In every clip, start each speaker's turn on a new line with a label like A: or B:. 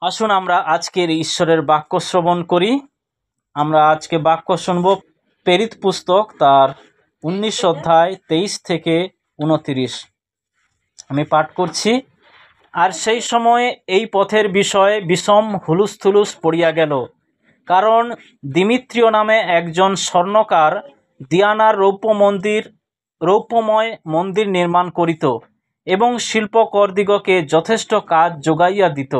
A: আসুন আমরা আজকের ঈশ্বরের বাক্য শ্রবণ করি। আমরা আজকে বাক্য শুনব প্রেরিত পুস্তক তার 19 অধ্যায় 23 থেকে 29। আমি পাঠ করছি। আর সেই সময়ে এই পথের বিষয়ে বিষম হুলুস্থুলুস পড়িয়া গেল, কারণ দিমিত্রিয় নামে একজন স্বর্ণকার দিয়ানার রৌপ্যময় মন্দির নির্মাণ করিত এবং শিল্পকরদিগকে যথেষ্ট কাজ যোগাইয়া দিত।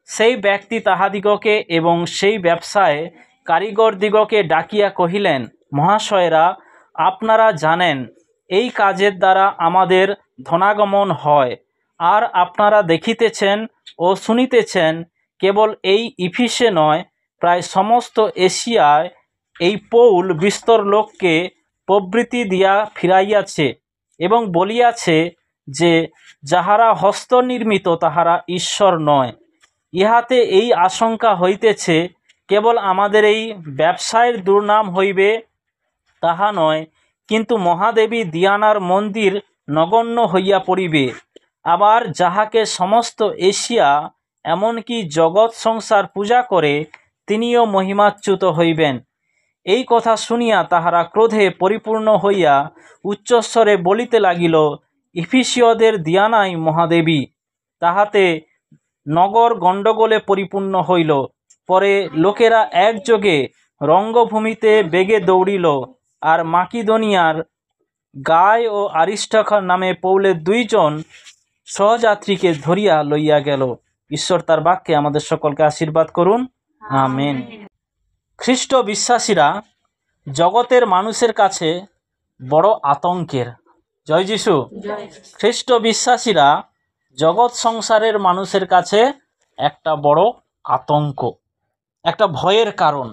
A: সেই ব্যক্তি তাহাদিগকে এবং সেই ব্যবসায় কারিগরদিগকে ডাকিয়া কহিলেন, মহাশয়েরা, আপনারা জানেন এই কাজের দ্বারা আমাদের ধনাগমন হয়, আর আপনারা দেখিতেছেন ও শুনিতেছেন, কেবল এই ইফিসে নয়, প্রায় সমস্ত এশিয়ায় এই পৌল বিস্তর লোককে প্রবৃত্তি দিয়া ফিরাইয়াছে এবং বলিয়াছে যে যাহারা হস্তনির্মিত তাহারা ঈশ্বর নয়। ইহাতে এই আশঙ্কা হইতেছে, কেবল আমাদের এই ব্যবসায়ের দুর্নাম হইবে তাহা নয়, কিন্তু মহাদেবী দিয়ানার মন্দির নগণ্য হইয়া পড়িবে। আবার যাহাকে সমস্ত এশিয়া এমনকি জগৎ সংসার পূজা করে, তিনিও মহিমাচ্যুত হইবেন। এই কথা শুনিয়া তাহারা ক্রোধে পরিপূর্ণ হইয়া উচ্চস্বরে বলিতে লাগিল, ইফিসীয়দের দিয়ানাই মহাদেবী। তাহাতে নগর গণ্ডগোলে পরিপূর্ণ হইল। পরে লোকেরা একযোগে রঙ্গভূমিতে বেগে দৌড়িল, আর মাকিদনিয়ার গায় ও আরিস্টার্খাস নামে পৌলের 2 জন সহযাত্রীকে ধরিয়া লইয়া গেল। ঈশ্বর তার বাক্যে আমাদের সকলকে আশীর্বাদ করুন, আমেন। খ্রিস্ট বিশ্বাসীরা জগতের মানুষের কাছে বড় আতঙ্কের। জয় যিশু। খ্রিস্ট বিশ্বাসীরা জগৎ সংসারের মানুষের কাছে একটা বড় আতঙ্ক, একটা ভয়ের কারণ।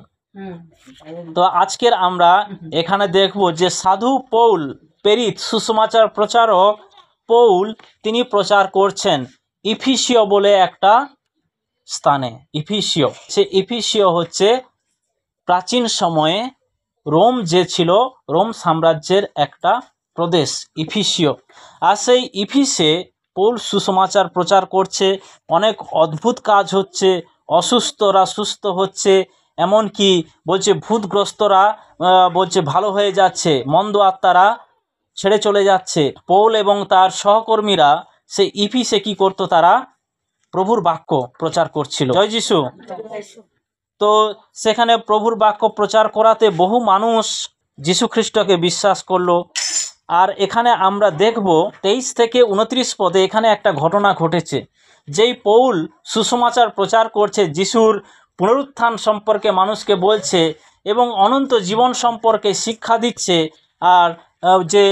A: তো আজকের আমরা এখানে দেখব যে সাধু পৌল, প্রেরিত সুসমাচার প্রচারক পৌল, তিনি প্রচার করছেন ইফিসীয় বলে একটা স্থানে। ইফিসীয়, সে ইফিসীয় হচ্ছে প্রাচীন সময়ে রোম যে ছিল, রোম সাম্রাজ্যের একটা প্রদেশ ইফিসীয়। আর সেই ইফিসে পৌল সুসমাচার প্রচার করছে, অনেক অদ্ভুত কাজ হচ্ছে, অসুস্থরা সুস্থ হচ্ছে, এমনকি বলছে ভূতগ্রস্তরা বলছে ভালো হয়ে যাচ্ছে, মন্দ আত্মারা ছেড়ে চলে যাচ্ছে। পৌল এবং তার সহকর্মীরা সেই ইফিসে কি করতো, তারা প্রভুর বাক্য প্রচার করছিল। জয় যিশু। তো সেখানে প্রভুর বাক্য প্রচার করাতে বহু মানুষ যীশু খ্রিস্টকে বিশ্বাস করলো। আর এখানে আমরা দেখব 23 থেকে 29 পদে এখানে একটা ঘটনা ঘটেছে। যেই পৌল সুসমাচার প্রচার করছে, যিশুর পুনরুত্থান সম্পর্কে মানুষকে বলছে এবং অনন্ত জীবন সম্পর্কে শিক্ষা দিচ্ছে, আর যে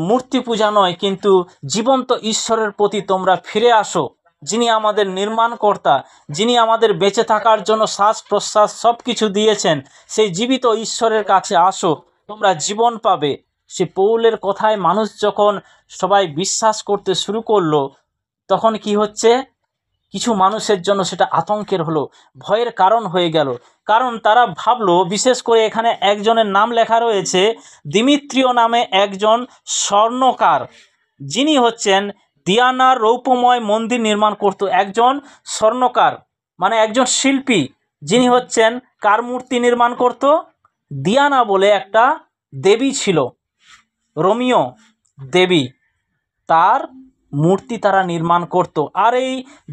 A: মূর্তি পূজা নয় কিন্তু জীবন্ত ঈশ্বরের প্রতি তোমরা ফিরে আসো, যিনি আমাদের নির্মাণকর্তা, যিনি আমাদের বেঁচে থাকার জন্য শ্বাস প্রশ্বাস সব কিছু দিয়েছেন, সেই জীবিত ঈশ্বরের কাছে আসো, তোমরা জীবন পাবে। সে পৌলের কথায় মানুষ যখন সবাই বিশ্বাস করতে শুরু করলো, তখন কি হচ্ছে, কিছু মানুষের জন্য সেটা আতঙ্কের হলো, ভয়ের কারণ হয়ে গেল। কারণ তারা ভাবলো, বিশেষ করে এখানে একজনের নাম লেখা রয়েছে, দিমিত্রিয় নামে একজন স্বর্ণকার, যিনি হচ্ছেন দিয়ানার রৌপ্যময় মন্দির নির্মাণ করত। একজন স্বর্ণকার মানে একজন শিল্পী, যিনি হচ্ছেন কার মূর্তি নির্মাণ করত? দিয়ানা বলে একটা দেবী ছিল, রোমীয় দেবী, তার মূর্তি তারা নির্মাণ করত। আর এই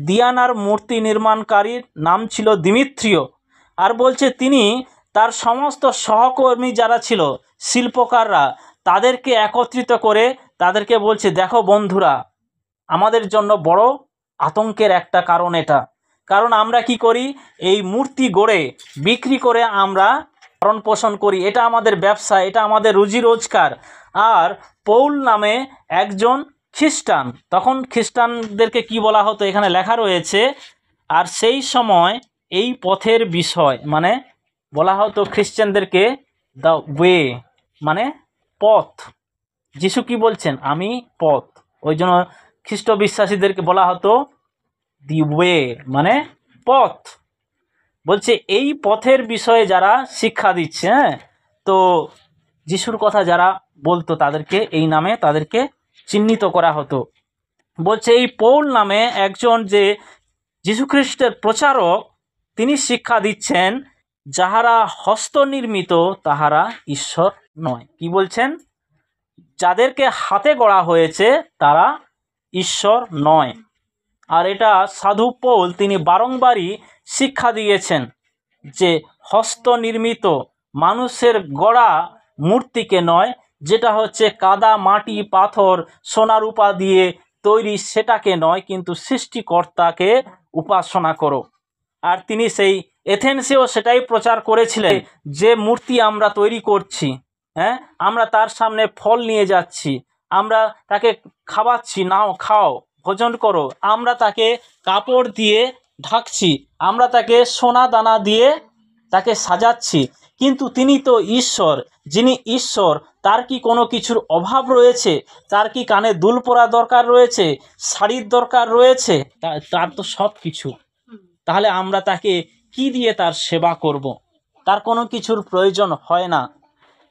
A: দিয়ানার মূর্তি নির্মাণকারীর নাম ছিল দিমিত্রিয়। আর বলছে তিনি তার সমস্ত সহকর্মী যারা ছিল শিল্পকাররা, তাদেরকে একত্রিত করে তাদেরকে বলছে, দেখো বন্ধুরা, আমাদের জন্য বড় আতঙ্কের একটা কারণ এটা। কারণ আমরা কি করি, এই মূর্তি গড়ে বিক্রি করে আমরা ভরণ পোষণ করি, এটা আমাদের ব্যবসা, এটা আমাদের রুজি রোজগার। আর পৌল নামে একজন খ্রিস্টান, তখন খ্রিস্টানদেরকে কি বলা হতো এখানে লেখা রয়েছে, আর সেই সময় এই পথের বিষয় মানে বলা হতো খ্রিস্টানদেরকে দ্য ওয়ে, মানে পথ। যিশু কি বলছেন, আমি পথ, ওই জন্য খ্রিস্ট বিশ্বাসীদেরকে বলা হতো দি ওয়ে, মানে পথ। বলছে এই পথের বিষয়ে যারা শিক্ষা দিচ্ছে, হ্যাঁ, তো যিশুর কথা যারা বলতো তাদেরকে এই নামে তাদেরকে চিহ্নিত করা হতো। বলছে এই পৌল নামে একজন যে যীশুখ্রিস্টের প্রচারক তিনি শিক্ষা দিচ্ছেন, যাহারা হস্তনির্মিত তাহারা ঈশ্বর নয়। কি বলছেন? যাদেরকে হাতে গড়া হয়েছে তারা ঈশ্বর নয়। আর এটা সাধু পৌল তিনি বারংবারই শিক্ষা দিয়েছেন যে হস্তনির্মিত মানুষের গড়া মূর্তিকে নয়, যেটা হচ্ছে কাদা মাটি পাথর সোনা রূপা দিয়ে তৈরি, সেটাকে নয়, কিন্তু সৃষ্টিকর্তাকে উপাসনা করো। আর তিনি সেই এথেন্সেও সেটাই প্রচার করেছিলেন, যে মূর্তি আমরা তৈরি করছি, হ্যাঁ, আমরা তার সামনে ফল নিয়ে যাচ্ছি, আমরা তাকে খাওয়াচ্ছি, নাও খাও ভোজন করো, আমরা তাকে কাপড় দিয়ে ঢাকছি, আমরা তাকে সোনা দানা দিয়ে তাকে সাজাচ্ছি, কিন্তু তিনি তো ঈশ্বর। যিনি ঈশ্বর তার কি কোনো কিছুর অভাব রয়েছে? তার কি কানে দুল পরা দরকার রয়েছে, শাড়ির দরকার রয়েছে? তার তো সব কিছু। তাহলে আমরা তাকে কি দিয়ে তার সেবা করব? তার কোনো কিছুর প্রয়োজন হয় না।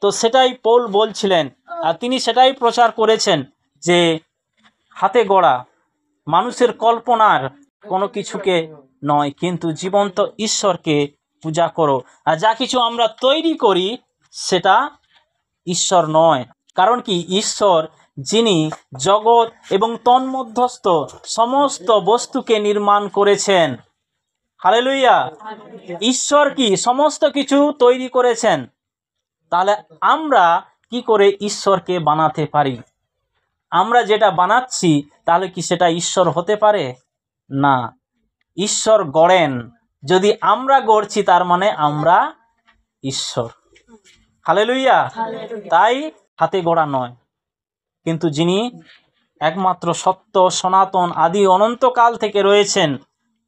A: তো সেটাই পৌল বলছিলেন, আর তিনি সেটাই প্রচার করেছেন যে হাতে গড়া মানুষের কল্পনার কোনো কিছুকে নয়, কিন্তু জীবন্ত ঈশ্বরকে পূজা করো। আর যা কিছু আমরা তৈরি করি সেটা ঈশ্বর নয়। কারণ কি? ঈশ্বর যিনি জগৎ এবং তন্মধ্যস্থ সমস্ত বস্তুকে নির্মাণ করেছেন। হালেলুয়া! ঈশ্বর কি সমস্ত কিছু তৈরি করেছেন। তাহলে আমরা কি করে ঈশ্বরকে বানাতে পারি? আমরা যেটা বানাচ্ছি তাহলে কি সেটা ঈশ্বর হতে পারে? না। ঈশ্বর গড়েন, যদি আমরা গড়ছি তার মানে আমরা ঈশ্বর। হালেলুয়া! তাই হাতে গড়া নয়, কিন্তু যিনি একমাত্র সত্য সনাতন আদি অনন্তকাল থেকে রয়েছেন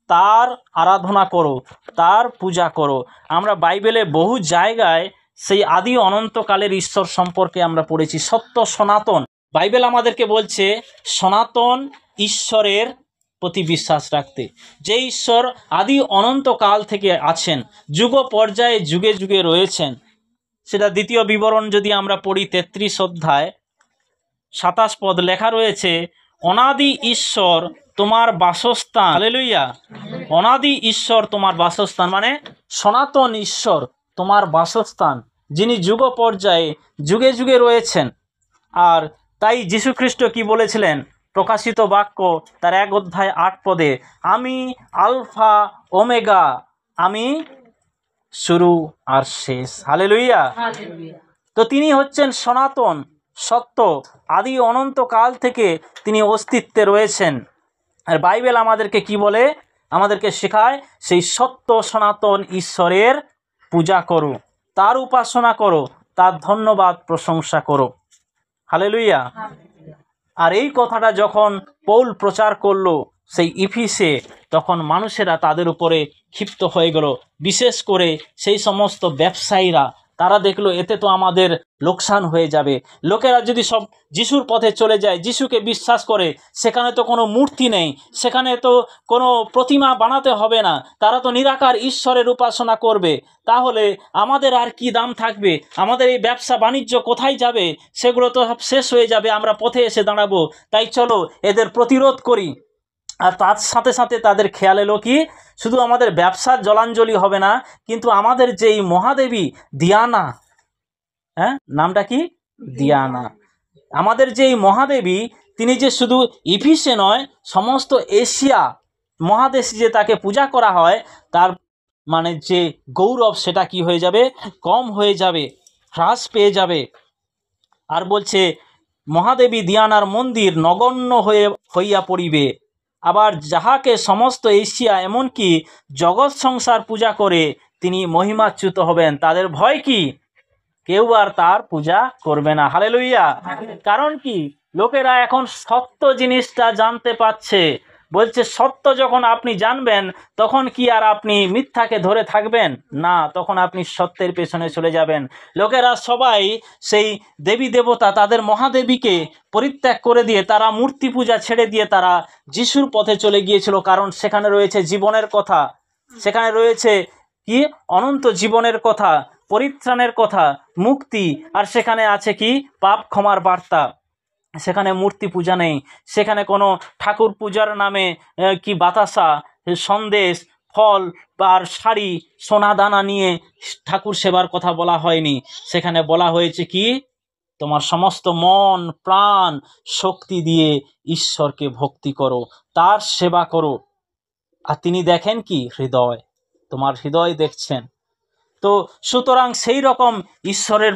A: তার আরাধনা করো, তার পূজা করো। আমরা বাইবেলে বহু জায়গায় সেই আদি অনন্তকালের ঈশ্বর সম্পর্কে আমরা পড়েছি, সত্য সনাতন। বাইবেল আমাদেরকে বলছে সনাতন ঈশ্বরের প্রতি বিশ্বাস রাখতে, যে ঈশ্বর আদি অনন্তকাল থেকে আছেন, যুগ পর্যায়ে যুগে যুগে রয়েছেন। সেটা দ্বিতীয় বিবরণ যদি আমরা পড়ি 33 অধ্যায় 27 পদ লেখা রয়েছে, অনাদি ঈশ্বর তোমার বাসস্থান। হালেলুয়া! অনাদি ঈশ্বর তোমার বাসস্থান, মানে সনাতন ঈশ্বর তোমার বাসস্থান, যিনি যুগ পর্যায়ে যুগে যুগে রয়েছেন। আর তাই যীশুখ্রিস্ট কি বলেছিলেন? প্রকাশিত বাক্য তার 1 অধ্যায় 8 পদে, আমি আলফা ওমেগা, আমি শুরু আর শেষ। হালেলুয়া! তো তিনি হচ্ছেন সনাতন সত্য, আদি অনন্তকাল থেকে তিনি অস্তিত্বে রয়েছেন। আর বাইবেল আমাদেরকে কি বলে? আমাদেরকে শেখায় সেই সত্য সনাতন ঈশ্বরের পূজা করো, তার উপাসনা করো, তার ধন্যবাদ প্রশংসা করো। হালেলুয়া! আর এই কথাটা যখন পৌল প্রচার করলো সেই ইফিসে, তখন মানুষেরা তাদের উপরে ক্ষিপ্ত হয়ে গেল। বিশেষ করে সেই সমস্ত ব্যবসায়ীরা, তারা দেখলো এতে তো আমাদের লোকসান হয়ে যাবে। লোকেরা যদি সব যিশুর পথে চলে যায়, যিশুকে বিশ্বাস করে, সেখানে তো কোনো মূর্তি নেই, সেখানে তো কোনো প্রতিমা বানাতে হবে না, তারা তো নিরাকার ঈশ্বরের উপাসনা করবে, তাহলে আমাদের আর কি দাম থাকবে? আমাদের এই ব্যবসা বাণিজ্য কোথায় যাবে? সেগুলো তো সব শেষ হয়ে যাবে, আমরা পথে এসে দাঁড়াবো। তাই চলো এদের প্রতিরোধ করি। আর তার সাথে সাথে তাদের খেয়াল এলো কি, শুধু আমাদের ব্যবসার জলাঞ্জলি হবে না, কিন্তু আমাদের যেই মহাদেবী দিয়ানা, হ্যাঁ, নামটা কি? দিয়ানা। আমাদের যেই মহাদেবী, তিনি যে শুধু ইফিসে নয়, সমস্ত এশিয়া মহাদেশে যে তাকে পূজা করা হয়, তার মানে যে গৌরব সেটা কি হয়ে যাবে? কম হয়ে যাবে, হ্রাস পেয়ে যাবে। আর বলছে মহাদেবী দিয়ানার মন্দির নগণ্য হইয়া পড়িবে। আবার যাহাকে সমস্ত এশিয়া এমনকি জগৎ সংসার পূজা করে, তিনি মহিমাচ্যুত হবেন। তাদের ভয় কি? কেউ আর তার পূজা করবে না। হালেলুয়া! কারণ কি? লোকেরা এখন সত্য জিনিসটা জানতে পাচ্ছে। বলছে সত্য যখন আপনি জানবেন, তখন কি আর আপনি মিথ্যাকে ধরে থাকবেন না, তখন আপনি সত্যের পেছনে চলে যাবেন। লোকেরা সবাই সেই দেবী দেবতা, তাদের মহাদেবীকে পরিত্যাগ করে দিয়ে, তারা মূর্তি পূজা ছেড়ে দিয়ে তারা যিশুর পথে চলে গিয়েছিল। কারণ সেখানে রয়েছে জীবনের কথা, সেখানে রয়েছে কি? অনন্ত জীবনের কথা, পরিত্রাণের কথা, মুক্তি। আর সেখানে আছে কি? পাপ ক্ষমার বার্তা। সেখানে মূর্তি পূজা নেই, সেখানে কোনো ঠাকুর পূজার নামে কি বাতাসা, সন্দেশ, ফল আর শাড়ি, সোনা দানা নিয়ে ঠাকুর সেবার কথা বলা হয়নি। সেখানে বলা হয়েছে কি, তোমার সমস্ত মন প্রাণ শক্তি দিয়ে ঈশ্বরকে ভক্তি করো, তার সেবা করো। আর তিনি দেখেন কি, হৃদয়, তোমার হৃদয় দেখছেন। তো সুতরাং সেই রকম ঈশ্বরের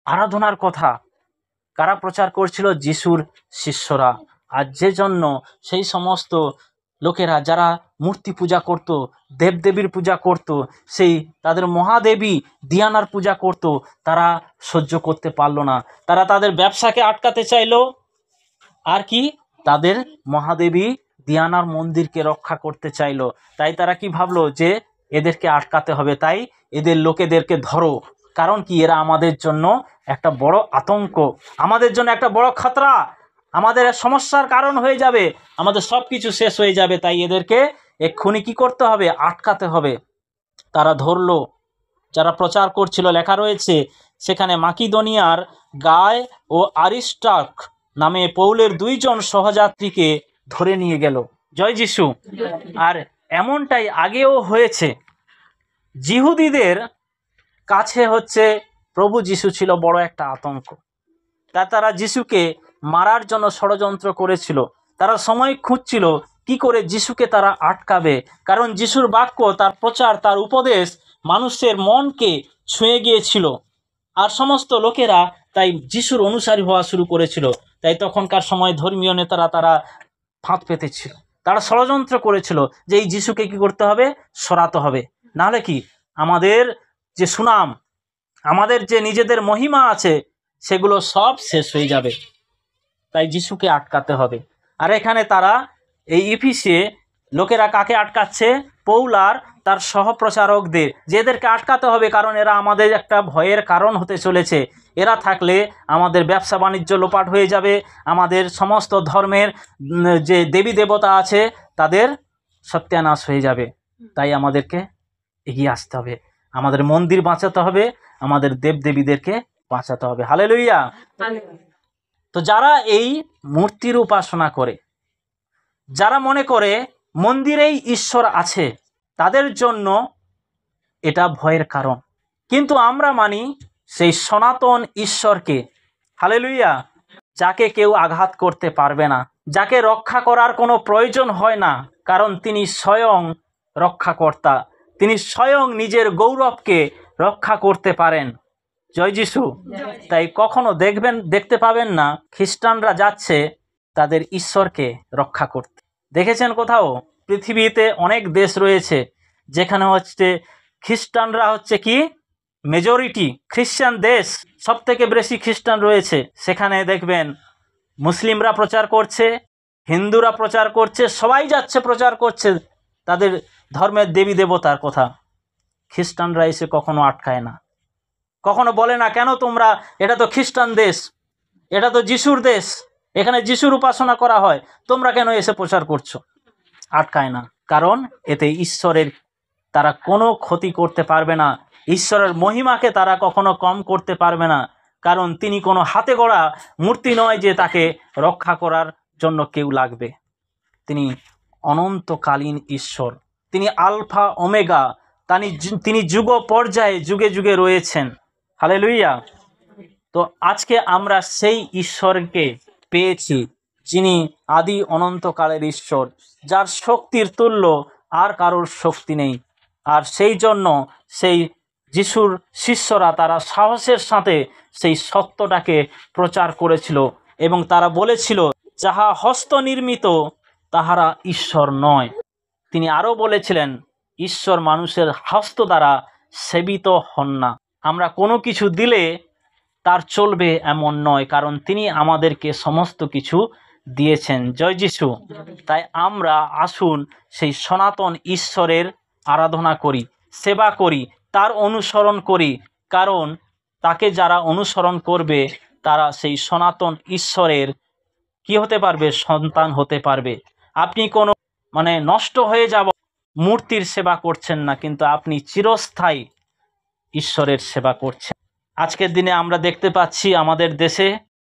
A: আরাধনার কথা কারা প্রচার করছিল? যিশুর শিষ্যরা। আর যে জন্য সেই সমস্ত লোকেরা যারা মূর্তি পূজা করত, দেবদেবীর পূজা করত, সেই তাদের মহাদেবী দিয়ানার পূজা করত, তারা সহ্য করতে পারল না। তারা তাদের ব্যবসাকে আটকাতে চাইলো, আর কি তাদের মহাদেবী দিয়ানার মন্দিরকে রক্ষা করতে চাইলো। তাই তারা কি ভাবলো যে এদেরকে আটকাতে হবে, তাই এদের লোকেদেরকে ধরো। কারণ কি, এরা আমাদের জন্য একটা বড় আতঙ্ক, আমাদের জন্য একটা বড় খতরা, আমাদের সমস্যার কারণ হয়ে যাবে, আমাদের সব কিছু শেষ হয়ে যাবে। তাই এদেরকে এক্ষুনি কি করতে হবে, আটকাতে হবে। তারা ধরলো, যারা প্রচার করছিল, লেখা রয়েছে সেখানে মাকিদোনিয়ার গায় ও আরিস্টার্ক নামে পৌলের 2 জন সহযাত্রীকে ধরে নিয়ে গেল। জয় যিশু। আর এমনটাই আগেও হয়েছে। জিহুদীদের কাছে প্রভু যিশু ছিল বড় একটা আতঙ্ক। তারা যিশুকে মারার জন্য ষড়যন্ত্র করেছিল। তারা সময় খুঁজছিল কি করে যিশুকে তারা আটকাবে, কারণ যিশুর বাক্য, তার প্রচার, তার উপদেশ মানুষের মনকে ছুঁয়ে গিয়েছিল। আর সমস্ত লোকেরা তাই যিশুর অনুসারী হওয়া শুরু করেছিল। তাই তখনকার সময় ধর্মীয় নেতারা তারা ফাঁদ পেতেছিল, তারা ষড়যন্ত্র করেছিল যে এই যিশুকে কি করতে হবে, সরাতে হবে, নাহলে কি আমাদের যে সুনাম, আমাদের যে নিজেদের মহিমা আছে, সেগুলো সব শেষ হয়ে যাবে। তাই যিশুকে আটকাতে হবে। আর এখানে তারা এই ইফিসে লোকেরা কাকে আটকাচ্ছে? পৌল আর তার সহপ্রচারকদের, যে এদেরকে আটকাতে হবে, কারণ এরা আমাদের একটা ভয়ের কারণ হতে চলেছে। এরা থাকলে আমাদের ব্যবসা বাণিজ্য লোপাট হয়ে যাবে, আমাদের সমস্ত ধর্মের যে দেবী দেবতা আছে তাদের সত্যানাশ হয়ে যাবে। তাই আমাদেরকে এগিয়ে আসতে হবে, আমাদের মন্দির বাঁচাতে হবে, আমাদের দেবদেবীদেরকে বাঁচাতে হবে। হালেলুয়া। তো যারা এই মূর্তির উপাসনা করে, যারা মনে করে মন্দিরেই ঈশ্বর আছে, তাদের জন্য এটা ভয়ের কারণ। কিন্তু আমরা মানি সেই সনাতন ঈশ্বরকে, হালেলুয়া, যাকে কেউ আঘাত করতে পারবে না, যাকে রক্ষা করার কোনো প্রয়োজন হয় না, কারণ তিনি স্বয়ং রক্ষাকর্তা, তিনি স্বয়ং নিজের গৌরবকে রক্ষা করতে পারেন। জয় যিশু। তাই কখনো দেখতে পাবেন না খ্রিস্টানরা যাচ্ছে তাদের ঈশ্বরকে রক্ষা করতে। দেখেছেন কোথাও? পৃথিবীতে অনেক দেশ রয়েছে যেখানে খ্রিস্টানরা কি মেজরিটি, খ্রিস্টান দেশ, সব থেকে বেশি খ্রিস্টান রয়েছে। সেখানে দেখবেন মুসলিমরা প্রচার করছে, হিন্দুরা প্রচার করছে, সবাই যাচ্ছে প্রচার করছে তাদের ধর্মের দেবী দেবতার কথা। খ্রিস্টানরা এসে কখনো আটকায় না, কখনো বলে না, কেন তোমরা, এটা তো খ্রিস্টান দেশ, এটা তো যিশুর দেশ, এখানে যিশুর উপাসনা করা হয়, তোমরা কেন এসে প্রচার করছো? আটকায় না, কারণ এতে ঈশ্বরের তারা কোনো ক্ষতি করতে পারবে না, ঈশ্বরের মহিমাকে তারা কখনো কম করতে পারবে না, কারণ তিনি কোনো হাতে গড়া মূর্তি নয় যে তাকে রক্ষা করার জন্য কেউ লাগবে। তিনি অনন্তকালীন ঈশ্বর, তিনি আলফা ওমেগা, তিনি যুগ পর্যায়ে যুগে যুগে রয়েছেন। হালেলুয়া। তো আজকে আমরা সেই ঈশ্বরকে পেয়েছি, যিনি আদি অনন্তকালের ঈশ্বর, যার শক্তির তুল্য আর কারোর শক্তি নেই। আর সেই জন্য সেই যিশুর শিষ্যরা তারা সাহসের সাথে সেই সত্যটাকে প্রচার করেছিল এবং তারা বলেছিল, যাহা হস্ত নির্মিত তাহারা ঈশ্বর নয়। তিনি আরও বলেছিলেন, ঈশ্বর মানুষের হস্ত দ্বারা সেবিত হন না। আমরা কোনো কিছু দিলে তার চলবে এমন নয়, কারণ তিনি আমাদেরকে সমস্ত কিছু দিয়েছেন। জয় যিশু। তাই আমরা আসুন সেই সনাতন ঈশ্বরের আরাধনা করি, সেবা করি, তার অনুসরণ করি, কারণ তাকে যারা অনুসরণ করবে তারা সেই সনাতন ঈশ্বরের কি হতে পারবে? সন্তান হতে পারবে। আপনি কোনো নষ্ট হয়ে যাব মূর্তির সেবা করছেন না, কিন্তু আপনি চিরস্থায়ী ঈশ্বরের সেবা করছেন। আজকের দিনে আমরা দেখতে পাচ্ছি আমাদের দেশে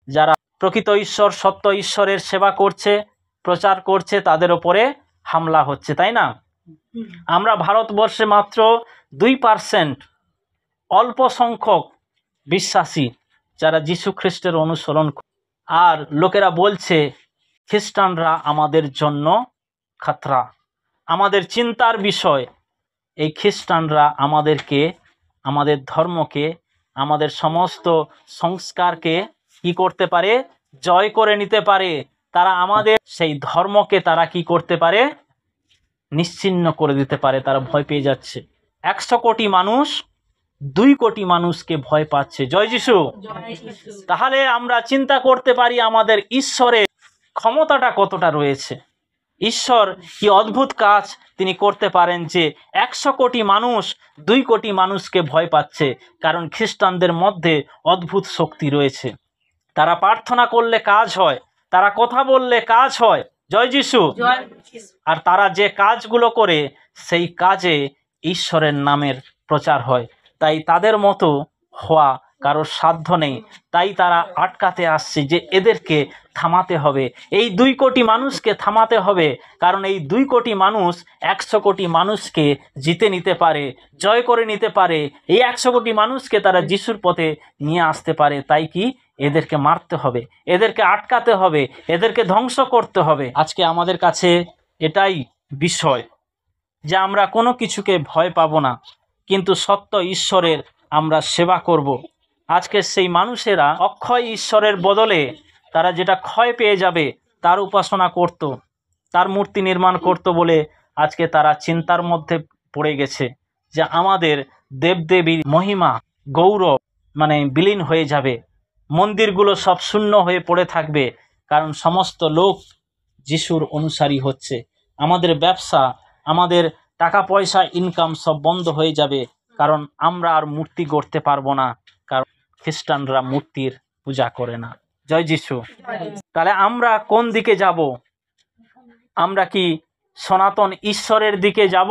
A: যারা প্রকৃত ঈশ্বর, সত্য ঈশ্বরের সেবা করছে, প্রচার করছে, তাদের ওপরে হামলা হচ্ছে, তাই না? আমরা ভারতবর্ষে মাত্র 2% অল্প সংখ্যক বিশ্বাসী যারা যীশু খ্রিস্টের অনুসরণ আর লোকেরা বলছে খ্রিস্টানরা আমাদের জন্য খাতরা, আমাদের চিন্তার বিষয়। এই খ্রিস্টানরা আমাদেরকে, আমাদের ধর্মকে, আমাদের সমস্ত সংস্কারকে কি করতে পারে? জয় করে নিতে পারে। তারা আমাদের সেই ধর্মকে তারা কি করতে পারে? নিশ্চিহ্ন করে দিতে পারে। তারা ভয় পেয়ে যাচ্ছে। 100 কোটি মানুষ 2 কোটি মানুষকে ভয় পাচ্ছে। জয় যিশু। তাহলে আমরা চিন্তা করতে পারি আমাদের ঈশ্বরের ক্ষমতাটা কতটা রয়েছে। ঈশ্বর কি অদ্ভুত কাজ তিনি করতে পারেন যে 100 কোটি মানুষ 2 কোটি মানুষকে ভয় পাচ্ছে। কারণ খ্রিস্টানদের মধ্যে অদ্ভুত শক্তি রয়েছে। তারা প্রার্থনা করলে কাজ হয়, তারা কথা বললে কাজ হয়। জয় যিশু। আর তারা যে কাজগুলো করে সেই কাজে ঈশ্বরের নামের প্রচার হয়। তাই তাদের মতো হওয়া কারোর সাধ্য নেই। তাই তারা আটকাতে আসছে যে এদেরকে থামাতে হবে, এই 2 কোটি মানুষকে থামাতে হবে। কারণ এই 2 কোটি মানুষ 100 কোটি মানুষকে জিতে নিতে পারে, জয় করে নিতে পারে। এই 100 কোটি মানুষকে তারা যিশুর পথে নিয়ে আসতে পারে। তাই কি এদেরকে মারতে হবে, এদেরকে আটকাতে হবে, এদেরকে ধ্বংস করতে হবে। আজকে আমাদের কাছে এটাই বিষয় যে আমরা কোনো কিছুকে ভয় পাবো না, কিন্তু সত্য ঈশ্বরের আমরা সেবা করব। আজকে সেই মানুষেরা অক্ষয় ঈশ্বরের বদলে তারা যেটা ক্ষয় পেয়ে যাবে তার উপাসনা করত, তার মূর্তি নির্মাণ করত বলে আজকে তারা চিন্তার মধ্যে পড়ে গেছে যে আমাদের দেবদেবীর মহিমা গৌরব বিলীন হয়ে যাবে, মন্দিরগুলো সব শূন্য হয়ে পড়ে থাকবে। কারণ সমস্ত লোক যিশুর অনুসারী হচ্ছে। আমাদের ব্যবসা, আমাদের টাকা পয়সা ইনকাম সব বন্ধ হয়ে যাবে। কারণ আমরা আর মূর্তি গড়তে পারবো না, কারণ খ্রিস্টানরা মূর্তির পূজা করে না। জয় যিশু। তাহলে আমরা কোন দিকে যাব? আমরা কি সনাতন ঈশ্বরের দিকে যাব?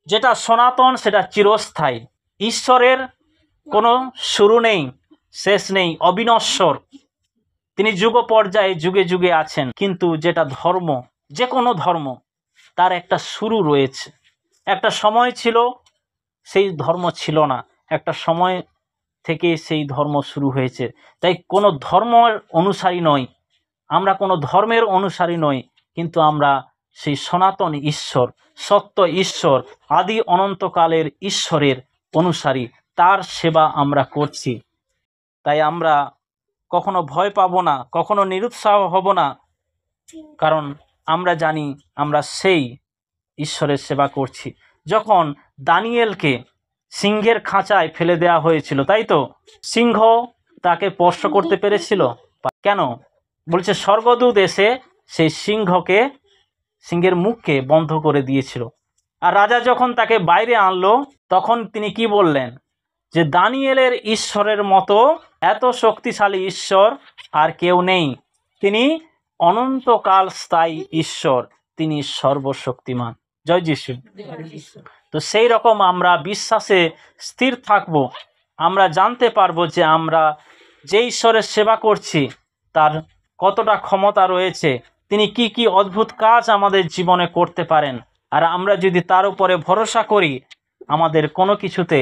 A: যেটা সনাতন সেটা চিরস্থায়ী। ঈশ্বরের কোনো শুরু নেই, শেষ নেই, অবিনশ্বর। তিনি যুগ পর্যায়ে যুগে যুগে আছেন। কিন্তু যেটা ধর্ম, যে কোনো ধর্ম তার একটা শুরু রয়েছে। একটা সময় ছিল সেই ধর্ম ছিল না, একটা সময় থেকে সেই ধর্ম শুরু হয়েছে। তাই কোনো ধর্মের অনুসারী নই, আমরা কোনো ধর্মের অনুসারী নই, কিন্তু আমরা সেই সনাতন ঈশ্বর, সত্য ঈশ্বর, আদি অনন্তকালের ঈশ্বরের অনুসারী, তার সেবা আমরা করছি। তাই আমরা কখনো ভয় পাবো না, কখনো নিরুৎসাহ হব না। কারণ আমরা জানি আমরা সেই ঈশ্বরের সেবা করছি। যখন দানিয়েলকে সিংহের খাঁচায় ফেলে দেওয়া হয়েছিল, তাই তো, সিংহ তাকে স্পর্শ করতে পেরেছিল? কেন? বলছে স্বর্গদূত এসে সেই সিংহের মুখকে বন্ধ করে দিয়েছিল। আর রাজা যখন তাকে বাইরে আনলো তখন তিনি কি বললেন? যে দানিয়েলের ঈশ্বরের মতো এত শক্তিশালী ঈশ্বর আর কেউ নেই। তিনি অনন্তকাল স্থায়ী ঈশ্বর, তিনি সর্বশক্তিমান। জয় যিশু। তো সেই রকম আমরা বিশ্বাসে স্থির থাকব। আমরা জানতে পারবো যে আমরা যে ঈশ্বরের সেবা করছি তার কতটা ক্ষমতা রয়েছে, তিনি কি কি অদ্ভুত কাজ আমাদের জীবনে করতে পারেন। আর আমরা যদি তার উপরে ভরসা করি, আমাদের কোনো কিছুতে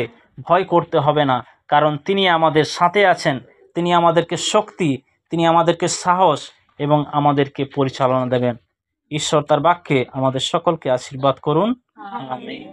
A: ভয় করতে হবে না। কারণ তিনি আমাদের সাথে আছেন, তিনি আমাদেরকে শক্তি, তিনি আমাদেরকে সাহস এবং আমাদেরকে পরিচালনা দেবেন। ঈশ্বর তার বাক্যে আমাদের সকলকে আশীর্বাদ করুন। আমেন।